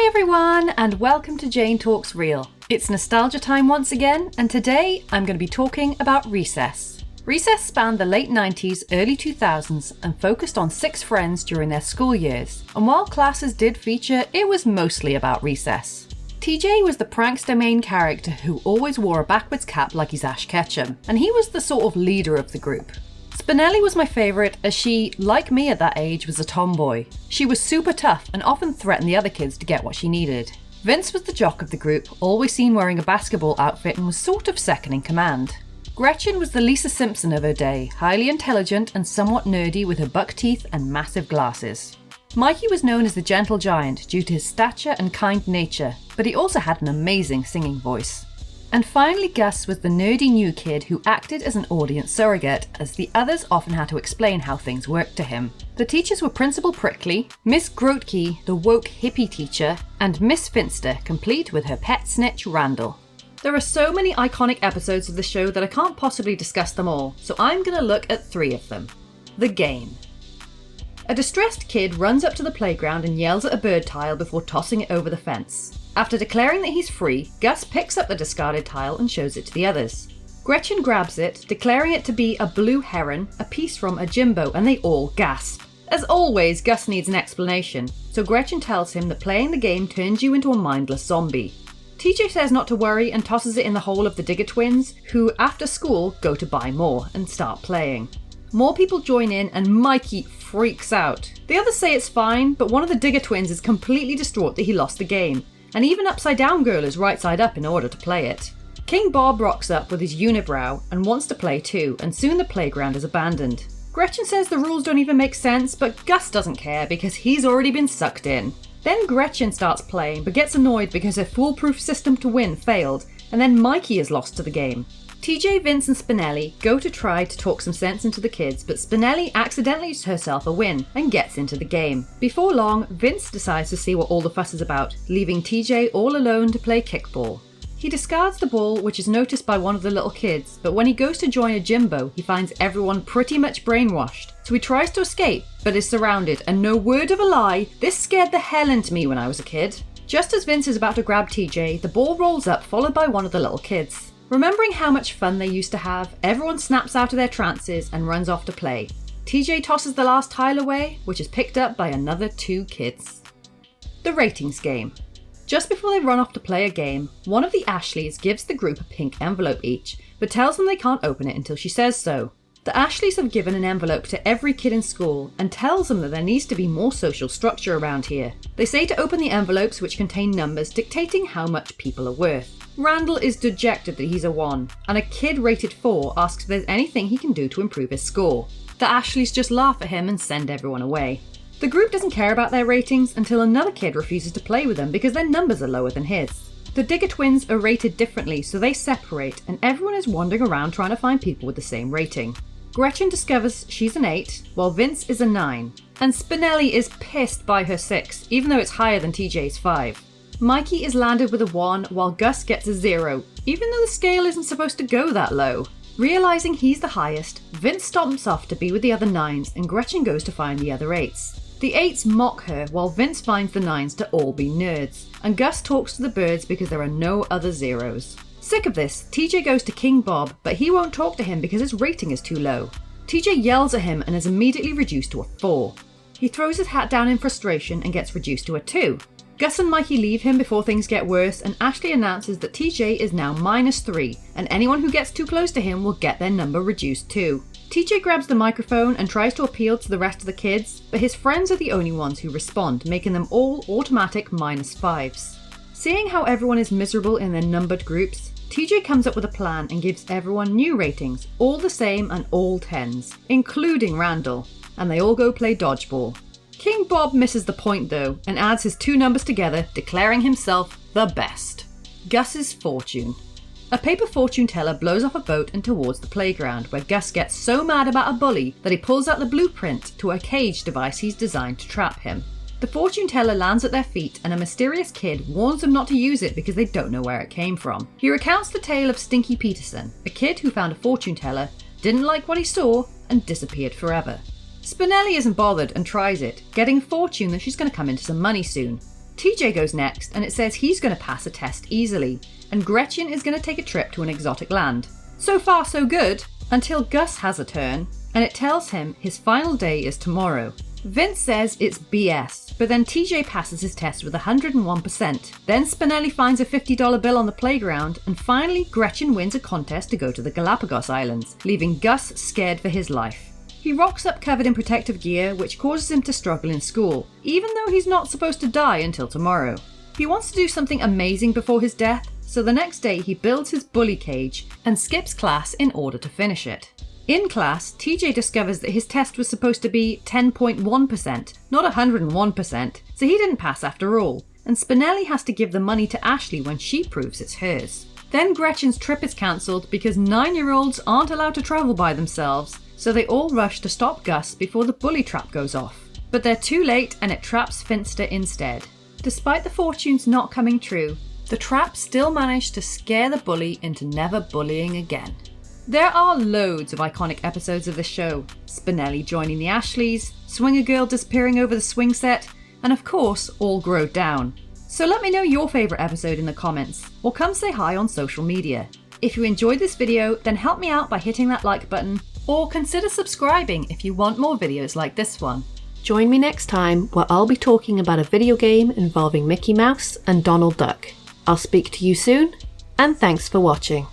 everyone, and welcome to Jane Talks Real. It's nostalgia time once again, and today I'm going to be talking about recess. Recess spanned the late 90s, early 2000s, and focused on 6 friends during their school years. And while classes did feature, it was mostly about recess. TJ was the prankster main character who always wore a backwards cap like he's Ash Ketchum, and he was the sort of leader of the group. Spinelli was my favourite as she, like me at that age, was a tomboy. She was super tough and often threatened the other kids to get what she needed. Vince was the jock of the group, always seen wearing a basketball outfit and was sort of second in command. Gretchen was the Lisa Simpson of her day, highly intelligent and somewhat nerdy with her buck teeth and massive glasses. Mikey was known as the gentle giant due to his stature and kind nature, but he also had an amazing singing voice. And finally, Gus was the nerdy new kid who acted as an audience surrogate, as the others often had to explain how things worked to him. The teachers were Principal Prickly, Miss Grotke, the woke hippie teacher, and Miss Finster, complete with her pet snitch Randall. There are so many iconic episodes of the show that I can't possibly discuss them all, so I'm going to look at 3 of them. The game. A distressed kid runs up to the playground and yells at a bird tile before tossing it over the fence. After declaring that he's free, Gus picks up the discarded tile and shows it to the others. Gretchen grabs it, declaring it to be a blue heron, a piece from a Jimbo, and they all gasp. As always, Gus needs an explanation, so Gretchen tells him that playing the game turns you into a mindless zombie. TJ says not to worry and tosses it in the hole of the Digger twins, who after school go to buy more and start playing. More people join in and Mikey freaks out. The others say it's fine, but one of the Digger twins is completely distraught that he lost the game. And even Upside Down Girl is right side up in order to play it. King Bob rocks up with his unibrow and wants to play too, and soon the playground is abandoned. Gretchen says the rules don't even make sense, but Gus doesn't care because he's already been sucked in. Then Gretchen starts playing but gets annoyed because her foolproof system to win failed, and then Mikey is lost to the game. TJ, Vince and Spinelli go to try to talk some sense into the kids, but Spinelli accidentally gives herself a win and gets into the game. Before long, Vince decides to see what all the fuss is about, leaving TJ all alone to play kickball. He discards the ball, which is noticed by one of the little kids, but when he goes to join a Jimbo, he finds everyone pretty much brainwashed. So he tries to escape, but is surrounded, and no word of a lie, this scared the hell into me when I was a kid. Just as Vince is about to grab TJ, the ball rolls up, followed by one of the little kids. Remembering how much fun they used to have, everyone snaps out of their trances and runs off to play. TJ tosses the last tile away, which is picked up by another 2 kids. The ratings game. Just before they run off to play a game, one of the Ashleys gives the group a pink envelope each, but tells them they can't open it until she says so. The Ashleys have given an envelope to every kid in school and tells them that there needs to be more social structure around here. They say to open the envelopes, which contain numbers dictating how much people are worth. Randall is dejected that he's a 1, and a kid rated 4 asks if there's anything he can do to improve his score. The Ashleys just laugh at him and send everyone away. The group doesn't care about their ratings until another kid refuses to play with them because their numbers are lower than his. The Digger twins are rated differently, so they separate, and everyone is wandering around trying to find people with the same rating. Gretchen discovers she's an 8, while Vince is a 9, and Spinelli is pissed by her 6, even though it's higher than TJ's 5. Mikey is landed with a 1, while Gus gets a 0, even though the scale isn't supposed to go that low. Realising he's the highest, Vince stomps off to be with the other 9s, and Gretchen goes to find the other 8s. The 8s mock her, while Vince finds the 9s to all be nerds, and Gus talks to the birds because there are no other 0s. Sick of this, TJ goes to King Bob, but he won't talk to him because his rating is too low. TJ yells at him and is immediately reduced to a 4. He throws his hat down in frustration and gets reduced to a 2. Gus and Mikey leave him before things get worse, and Ashley announces that TJ is now -3, and anyone who gets too close to him will get their number reduced too. TJ grabs the microphone and tries to appeal to the rest of the kids, but his friends are the only ones who respond, making them all automatic -5s. Seeing how everyone is miserable in their numbered groups, TJ comes up with a plan and gives everyone new ratings, all the same and all 10s, including Randall, and they all go play dodgeball. King Bob misses the point though, and adds his 2 numbers together, declaring himself the best. Gus's fortune. A paper fortune teller blows off a boat and towards the playground, where Gus gets so mad about a bully that he pulls out the blueprint to a cage device he's designed to trap him. The fortune teller lands at their feet, and a mysterious kid warns them not to use it because they don't know where it came from. He recounts the tale of Stinky Peterson, a kid who found a fortune teller, didn't like what he saw, and disappeared forever. Spinelli isn't bothered and tries it, getting a fortune that she's going to come into some money soon. TJ goes next, and it says he's going to pass a test easily, and Gretchen is going to take a trip to an exotic land. So far so good, until Gus has a turn, and it tells him his final day is tomorrow. Vince says it's BS, but then TJ passes his test with 101%. Then Spinelli finds a $50 bill on the playground, and finally Gretchen wins a contest to go to the Galapagos Islands, leaving Gus scared for his life. He rocks up covered in protective gear, which causes him to struggle in school, even though he's not supposed to die until tomorrow. He wants to do something amazing before his death, so the next day he builds his bully cage and skips class in order to finish it. In class, TJ discovers that his test was supposed to be 10.1%, not 101%, so he didn't pass after all, and Spinelli has to give the money to Ashley when she proves it's hers. Then Gretchen's trip is cancelled because 9-year-olds aren't allowed to travel by themselves, so they all rush to stop Gus before the bully trap goes off. But they're too late and it traps Finster instead. Despite the fortunes not coming true, the trap still managed to scare the bully into never bullying again. There are loads of iconic episodes of this show. Spinelli joining the Ashleys, Swinger Girl disappearing over the swing set, and of course, All Grow Down. So let me know your favourite episode in the comments, or come say hi on social media. If you enjoyed this video, then help me out by hitting that like button, or consider subscribing if you want more videos like this one. Join me next time where I'll be talking about a video game involving Mickey Mouse and Donald Duck. I'll speak to you soon, and thanks for watching.